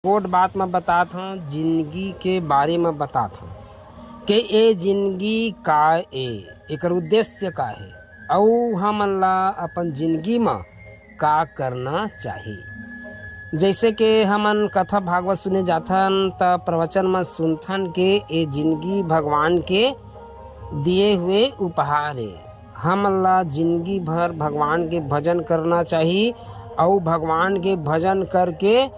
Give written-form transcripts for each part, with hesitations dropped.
Coat बात मैं बतात हूँ जिंदगी के बारे में बतात हूँ कि ये जिंदगी का एकर उद्देश्य का है और हमन ला अपन जिंदगी में का करना चाहिए। जैसे कि हमन कथा भागवत सुने जाथन त प्रवचन में सुनथन के ये जिंदगी भगवान के दिए हुए उपहार है। हमन ला जिंदगी भर भगवान के भजन करना चाहिए और भगवान के भजन करके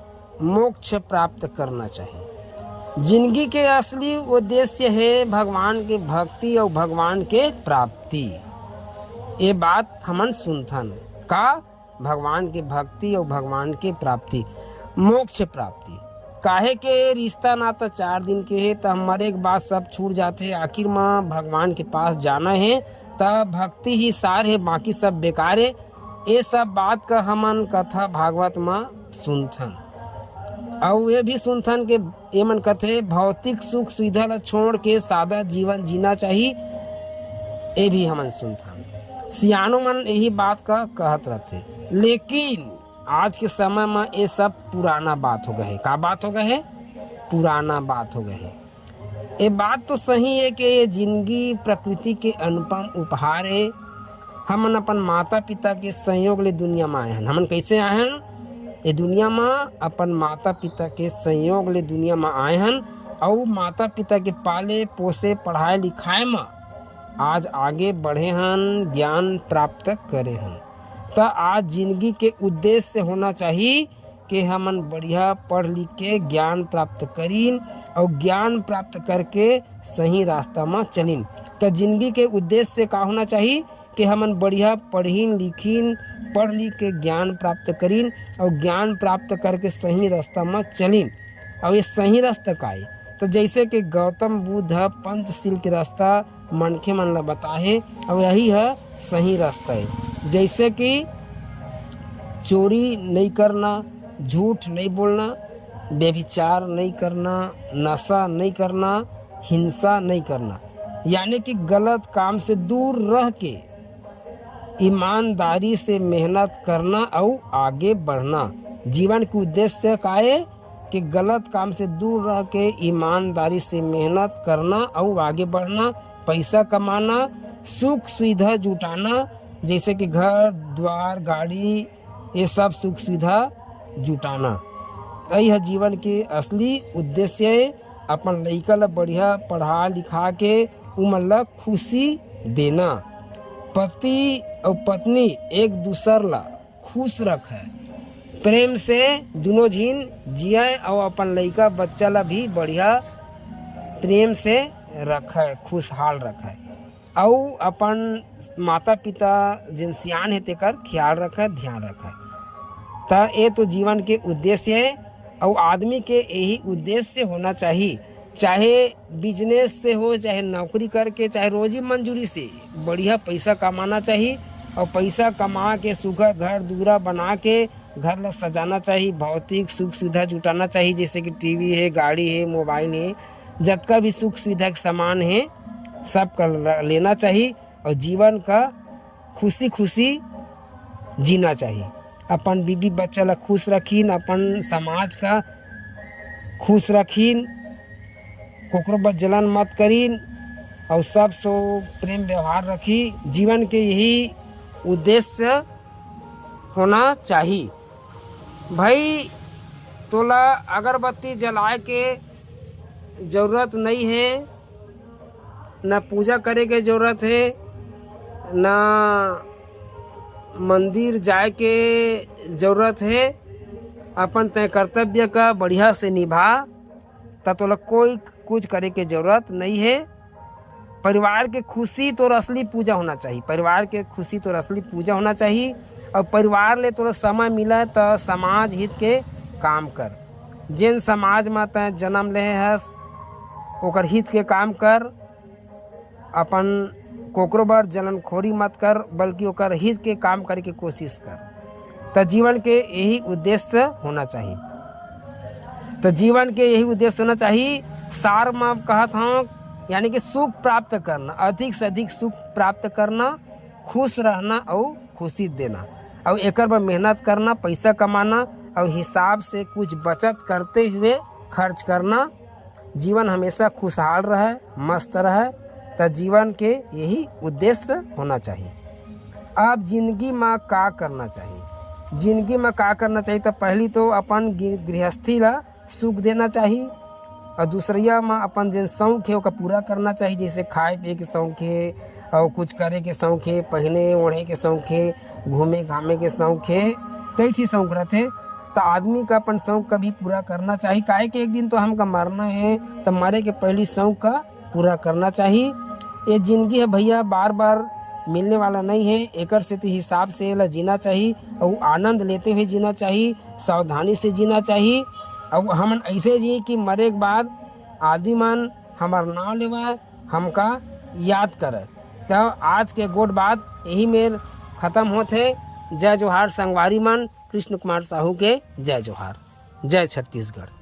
मोक्ष प्राप्त करना चाहिए। जिंदगी के असली उद्देश्य है भगवान के भक्ति और भगवान के प्राप्ति। ये बात हमन सुनथन का भगवान के भक्ति और भगवान के प्राप्ति मोक्ष प्राप्ति काहे के रिश्ता नाता 4 दिन के है तो हमारे एक बात सब छूट जाते हैं। आखिर में भगवान के पास जाना है तब भक्ति ही सार है, बाकी सब बेकार है। ये सब बात का हमन कथा भागवत में सुनथन और ये भी सुनथन के ये मन कथे भौतिक सुख सुविधा ला छोड़ के सादा जीवन जीना चाहिए। ये भी हमन सुनथन सियानो मन यही बात का कहत रहते, लेकिन आज के समय में ये सब पुराना बात हो गए है। का बात हो गए है? पुराना बात हो गए है। ये बात तो सही है कि ये जिंदगी प्रकृति के अनुपम उपहार है। हमन अपन माता पिता के संयोग ले दुनिया में आए हैं। हमन कैसे आए हैं? ये दुनिया में अपन माता पिता के संयोग ले दुनिया में आए हैं और माता पिता के पाले पोसे पढ़ाए लिखाए में आज आगे बढ़े हैं, ज्ञान प्राप्त करे हैं। तो आज जिंदगी के उद्देश्य होना चाहिए कि हमन बढ़िया पढ़ लिख के ज्ञान प्राप्त करीन और ज्ञान प्राप्त करके सही रास्ता में चलीन। तो जिंदगी के उद्देश्य का होना चाहिए कि हमन बढ़िया पढ़ीन लिखीन, पढ़ लिख के ज्ञान प्राप्त करीन और ज्ञान प्राप्त करके सही रास्ता में चलीन। और ये सही रास्ता का है तो जैसे कि गौतम बुद्ध पंचशील के रास्ता मनखे मन ला बताए और यही है सही रास्ता है। जैसे कि चोरी नहीं करना, झूठ नहीं बोलना, व्यभिचार नहीं करना, नशा नहीं करना, हिंसा नहीं करना, यानी कि गलत काम से दूर रह के ईमानदारी से मेहनत करना और आगे बढ़ना। जीवन के उद्देश्य का है कि गलत काम से दूर रह के ईमानदारी से मेहनत करना और आगे बढ़ना, पैसा कमाना, सुख सुविधा जुटाना, जैसे कि घर द्वार गाड़ी ये सब सुख सुविधा जुटाना। यही है जीवन के असली उद्देश्य है। अपन लइका ला बढ़िया पढ़ा लिखा के उमन ला खुशी देना। पति और पत्नी एक दूसर ला खुश रखे, प्रेम से दोनों झीन जिए और अपन लइका बच्चा ला भी बढ़िया प्रेम से रखे, खुशहाल रखे और अपन माता पिता जिन सियान है तेकर ख्याल रखे, ध्यान रखे। तो ये तो जीवन के उद्देश्य है और आदमी के यही उद्देश्य होना चाहिए, चाहे बिजनेस से हो, चाहे नौकरी करके, चाहे रोजी मंजूरी से बढ़िया पैसा कमाना चाहिए और पैसा कमा के सुघर घर दूरा बना के घर ला सजाना चाहिए, भौतिक सुख सुविधा जुटाना चाहिए, जैसे कि टीवी है, गाड़ी है, मोबाइल है, जितना भी सुख सुविधा के सामान है सब का लेना चाहिए और जीवन का खुशी खुशी जीना चाहिए। अपन बीबी बच्चा ला खुश रखीन, अपन समाज का खुश रखीन, कोकरो पर जलन मत करीन और सब सो प्रेम व्यवहार रखी। जीवन के यही उद्देश्य होना चाहिए। भाई तोला अगरबत्ती जलाए के जरूरत नहीं है, न पूजा करे के जरूरत है, न मंदिर जाए के जरूरत है। अपन तय कर्तव्य का बढ़िया से निभा तो तोला कोई कुछ करे के जरूरत नहीं है। परिवार के खुशी तो असली पूजा होना चाहिए, परिवार के खुशी तो असली पूजा होना चाहिए और परिवार ले तोरा समय मिला तो समाज हित के काम कर। जिन समाज में तय जन्म ले हस ओकर हित के काम कर, अपन कोकरो बर जलनखोरी मत कर बल्कि ओकर हित के काम करे के कोशिश कर। तो जीवन के यही उद्देश्य होना चाहिए। तो जीवन के यही उद्देश्य होना चाहिए। सार में कहत हूँ यानी कि सुख प्राप्त करना, अधिक से अधिक सुख प्राप्त करना, खुश रहना और खुशी देना और एकर पर मेहनत करना, पैसा कमाना, और हिसाब से कुछ बचत करते हुए खर्च करना। जीवन हमेशा खुशहाल रहे, मस्त रहे, तो जीवन के यही उद्देश्य होना चाहिए। अब जिंदगी में का करना चाहिए? जिंदगी में का करना चाहिए? तो पहली तो अपन गृहस्थी ला सुख देना चाहिए, और दूसरिया में अपन जिन शौक है ओका पूरा करना चाहिए। जैसे खाए पिए के शौक है, और कुछ करे के शौक है, पहने ओढ़े के शौक है, घूमे घामे के शौक है, कई चीज़ शौक रहते। तो आदमी का अपन शौक का भी पूरा करना चाहिए। काहे कि एक दिन तो हमका मरना है, तो मरे के पहली शौक का पूरा करना चाहिए। ये जिंदगी है भैया, बार बार मिलने वाला नहीं है। एकर से तो हिसाब से ला जीना चाहिए, और आनंद लेते हुए जीना चाहिए, सावधानी से जीना चाहिए। और हम ऐसे जिए कि मरे के बाद आदमी मन हमार नाम लेवा, हमका याद करे। तो आज के गोट बात यही मेर ख़त्म होते। जय जोहार संगवारी मन, कृष्ण कुमार साहू के जय जोहार। जय छत्तीसगढ़।